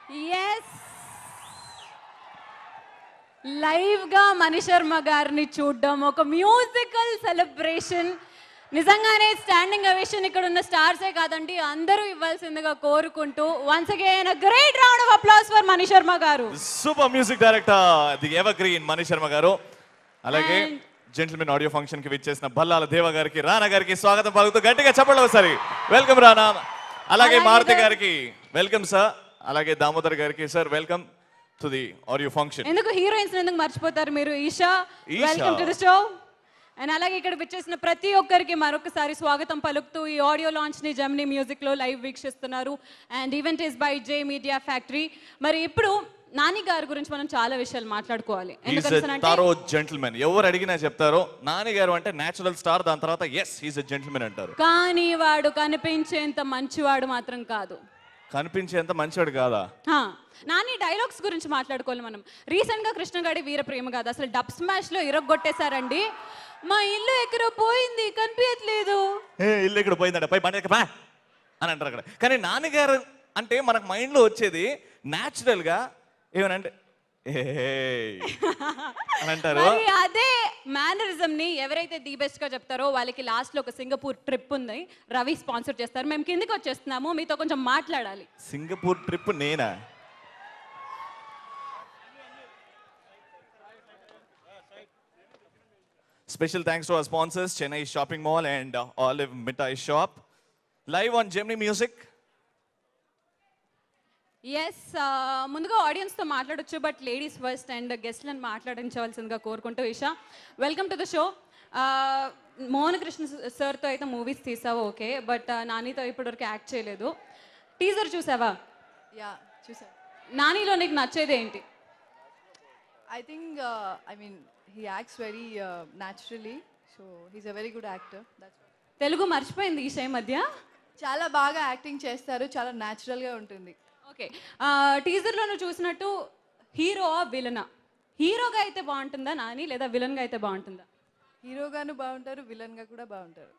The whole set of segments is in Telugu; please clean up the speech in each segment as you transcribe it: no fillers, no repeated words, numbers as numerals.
ఎస్ లైవ్ గా మణి శర్మ గారిని చూడడం ఒక మ్యూజికల్ సెలబ్రేషన్. నిజంగానే స్టాండింగ్ అవేషన్ ఇక్కడ ఉన్న స్టార్సే కాదండి అందరూ ఇవ్వాల్సిందిగా కోరుకుంటూ once again a great round of applause for Mani Sharma గారు. Super music director the evergreen Mani Sharma గారు. అలాగే జెంటిల్మెన్ ఆడియో ఫంక్షన్ కి విచ్చేసిన బల్లాల దేవ గారికి రానా గారికి స్వాగతం పలుకుతూ గట్టిగా చెప్పండి ఒకసారి. వెల్కమ్ రానా. అలాగే మారుతి గారికి వెల్కమ్ సార్. అలాగే దామోదర్ గారికి sir welcome to the audio function. ఎందుకు హీరోయిన్స్ ఎందుకు మర్చిపోతారు మీరు? Eesha welcome to the show. And అలాగే ఇక్కడ విచ్చేసిన ప్రతి ఒక్కరికి మరొకసారి స్వాగతం పలుకుతూ ఈ ఆడియో లాంచ్ ని జెమినీ మ్యూజిక్ లో లైవ్ వీక్షిస్తున్నారు. And event is by J media factory. మరి ఇప్పుడు నాని గారి గురించి మనం చాలా విషయాలు మాట్లాడుకోవాలి. తారో జెంటిల్మెన్ ఎవరు అడిగినా చెప్తారో నాని గారు అంటే నేచురల్ స్టార్, దాని తర్వాత ఎస్ హీస్ ఎ జెంటిల్మెన్ అంటారు. కానీ వాడు కనిపించేంత మంచివాడు మాత్రం కాదు. కనిపించేంత మంచివాడు కాదా? నాని డైలాగ్స్ గురించి మాట్లాడుకోవాలి మనం. రీసెంట్ గా కృష్ణగాడి వీర ప్రేమ కాదు అసలు డబ్ స్మాష్ లో ఇరగొట్టేశారండి. మా ఇల్లు ఎక్కడో పోయింది కనిపించట్లేదు. ఇల్లు ఎక్కడ పోయిందంట పై బండి అని అంటారు అక్కడ. కానీ నాన్నగారు అంటే మనకు మైండ్ లో వచ్చేది న్యాచురల్ గా ఏమనంటే అని అంటారు. అదే మేనరిజం ని ఎవరైతే ది బెస్ట్ గా చెప్తారో వాళ్ళకి లాస్ట్ లో ఒక సింగపూర్ ట్రిప్ ఉంది, రవి స్పాన్సర్ చేస్తారు. మేము కిందకి వచ్చేస్తున్నాము, మీతో కొంచెం మాట్లాడాలి. సింగపూర్ ట్రిప్ నేనా? Special thanks to our sponsors, Chennai Shopping Mall and Olive Mithai Shop. Live on Gemini Music. Yes ముందుగా ఆడియన్స్తో మాట్లాడొచ్చు, బట్ లేడీస్ ఫస్ట్ అండ్ గెస్ట్లను మాట్లాడించవలసిందిగా కోరుకుంటూ Isha welcome to the show. Mohan Krishna సార్తో అయితే మూవీస్ తీసావు ఓకే, బట్ నానితో ఇప్పటివరకు యాక్ట్ చేయలేదు. టీజర్ చూసావా? యా చూసా. నానిలో నీకు నచ్చేది ఏంటి? I think I mean he acts very naturally, so he's a very good actor. That's why. Telugu మర్చిపోయింది ఈషా ఈ మధ్య. చాలా బాగా యాక్టింగ్ చేస్తారు, చాలా న్యాచురల్గా ఉంటుంది. ఓకే టీజర్లో నువ్వు చూసినట్టు హీరో విలనా? హీరోగా అయితే బాగుంటుందా నాని, లేదా విలన్గా అయితే బాగుంటుందా? హీరోగాను బాగుంటారు, విలన్గా కూడా బాగుంటారు.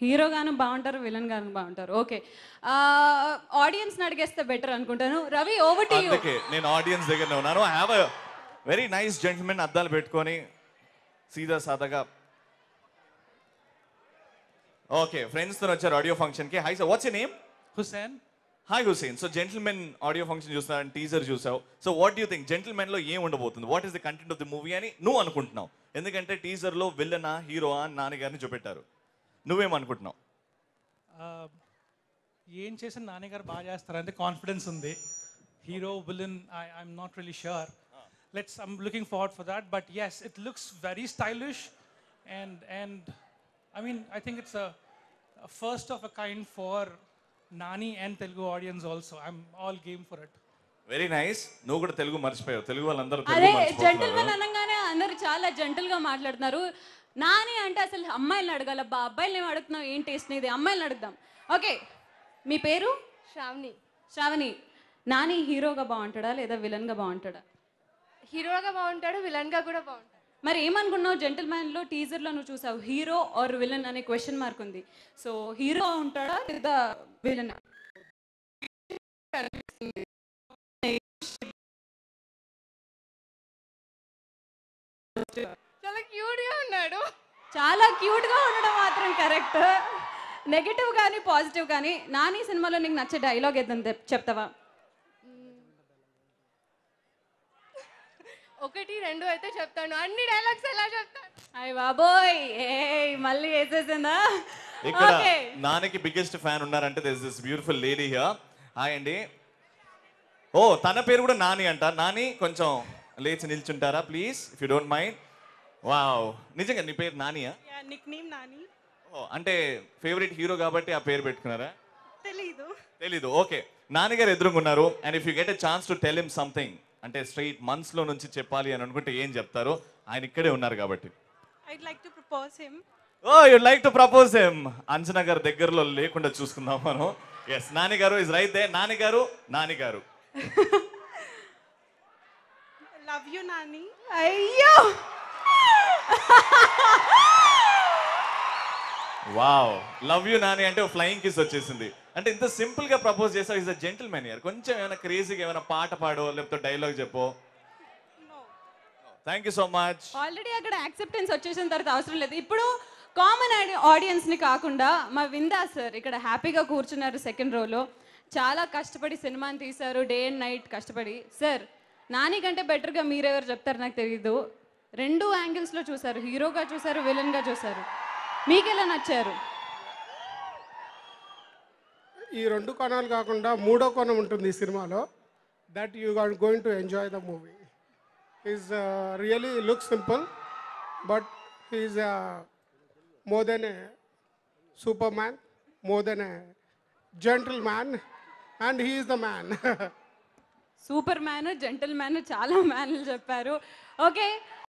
హీరోగాను బాగుంటారు, విలన్ గాను బాగుంటారు. ఓకే ఆడియన్స్ అడిగేస్తే బెటర్ అనుకుంటాను. Ravi over to you. అందుకే నేను ఆడియన్స్ దగ్గరనే ఉన్నాను. I have a very nice gentleman అద్దాలు పెట్టుకొని సీదా సాదాగా ఓకే ఫ్రెండ్స్ తో వచ్చారు ఆడియో ఫంక్షన్ కి. Hi sir, what's your name? Hussain. Hi Hussain. So gentleman audio function చూస్తున్నాను, టీజర్ చూసావు. So what you think gentleman లో ఏం ఉండబోతుంది? What is the content of the movie అని నువ్వు అనుకుంటున్నావు? ఎందుకంటే టీజర్ లో విల్లనా హీరోనా నాని గారిని చూపెట్టారు, నువ్వేమనుకుంటున్నావు? ఏం చేసిన నాని గారు బాగా చేస్తారంటే కాన్ఫిడెన్స్ ఉంది. Hero villain I'm not really sure. I'm looking forward for that, but yes, it looks very stylish and I mean I think it's a first of a kind for Nani and Telugu audience also. I'm all game for it. Very nice. నువ్వు కూడా తెలుగు మర్చిపోయావు. తెలుగు వాళ్ళందరూ అదే జెంటిల్మెన్ అనగానే అందరూ చాలా జెంటిల్ గా మాట్లాడుతున్నారు. నాని అంటే అసలు అమ్మాయిలను అడగాల, అబ్బాయిలు ఏమి అడుగుతున్నావు, ఏం టేస్ట్ ఇది, అమ్మాయిలను అడుగుదాం. ఓకే మీ పేరు? శ్రావణి. శ్రావణి. నాని హీరోగా బాగుంటాడా లేదా విలన్ గా బాగుంటాడా? హీరోగా బాగుంటాడు, విలన్ గా కూడా బాగుంటాడు. మరి ఏమనుకున్నావు? జెంటిల్మెన్ లో టీజర్ లో నువ్వు చూసావు హీరో ఆర్ విలన్ అనే క్వశ్చన్ మార్క్ ఉంది. సో హీరో ఉంటాడా లేదా విలన్? చాలా క్యూట్ గా ఉన్నాడు. చాలా క్యూట్ గా ఉండడం మాత్రం కరెక్ట్. నెగటివ్ కానీ పాజిటివ్ కానీ నాని సినిమాలో నీకు నచ్చే డైలాగ్ ఏదంటే చెప్తావా? ఒకటి రెండు అయితే చెప్తాను, అన్ని డైలాగ్స్ ఎలా చెప్తాను? అయ్య బాబోయ్ మళ్ళీ వేసేసిందా? ఇక్కడ నానికి బిగ్గెస్ట్ ఫ్యాన్ ఉన్నారంటే this this beautiful lady here. Hi అండి. ఓ తన పేరు కూడా నాని అంట. నాని కొంచెం లేచి నిల్చుంటారా please, if you don't mind. Wow, నిజంగా నీ పేరు నానియా? Nickname Nani. ఓ అంటే ఫేవరెట్ హీరో కాబట్టి ఆ పేరు పెట్టుకున్నారా? తెలీదు. ఓకే, నాని గారు ఎదురుగున్నారు. And if you get a chance to tell him something అంటే స్ట్రైట్ మనసులో నుంచి చెప్పాలి అని అనుకుంటే ఏం చెప్తారు? ఆయన ఇక్కడే ఉన్నారు కాబట్టి. I'd like to propose him. Oh you'd like to propose him. Anjana garu దగ్గరలో లేకుండా చూసుకుందాం మనం. ఎస్, నాని గారు ఇస్ రైట్ దే. నాని గారు Love you Nani. అయ్యో వావ్, లవ్ యూ నాని అంటే ఫ్లయింగ్ కిస్ వచ్చేసింది. అంటే ఇంత సింపుల్ గా ప్రపోజ్ చేసావు. Is a gentleman year. కొంచెం ఏమైనా క్రేజీగా ఏమైనా పాట పాడో లేకపోతే డైలాగ్ చెప్పో. Thank you so much. Already అక్కడ యాక్సెప్టెన్స్ వచ్చేసిన తర్వాత అవసరం లేదు. ఇప్పుడు కామన్ ఆడియన్స్ని కాకుండా మా విందా సార్ ఇక్కడ హ్యాపీగా కూర్చున్నారు సెకండ్ రోలో. చాలా కష్టపడి సినిమాని తీశారు, డే అండ్ నైట్ కష్టపడి. సార్ నాని కంటే బెటర్గా మీరెవరు చెప్తారు నాకు తెలీదు. 2 యాంగిల్స్లో చూసారు, హీరోగా చూసారు, విలన్గా చూసారు. మీకెలా నచ్చారు? ఈ 2 కోణాలు కాకుండా 3వ కోణం ఉంటుంది ఈ సినిమాలో. That you are going to enjoy the movie. Is really look simple but is more than a superman, more than a gentleman and he is the man. Superman, gentleman, చాలా మ్యాన్లు చెప్పారు. ఓకే.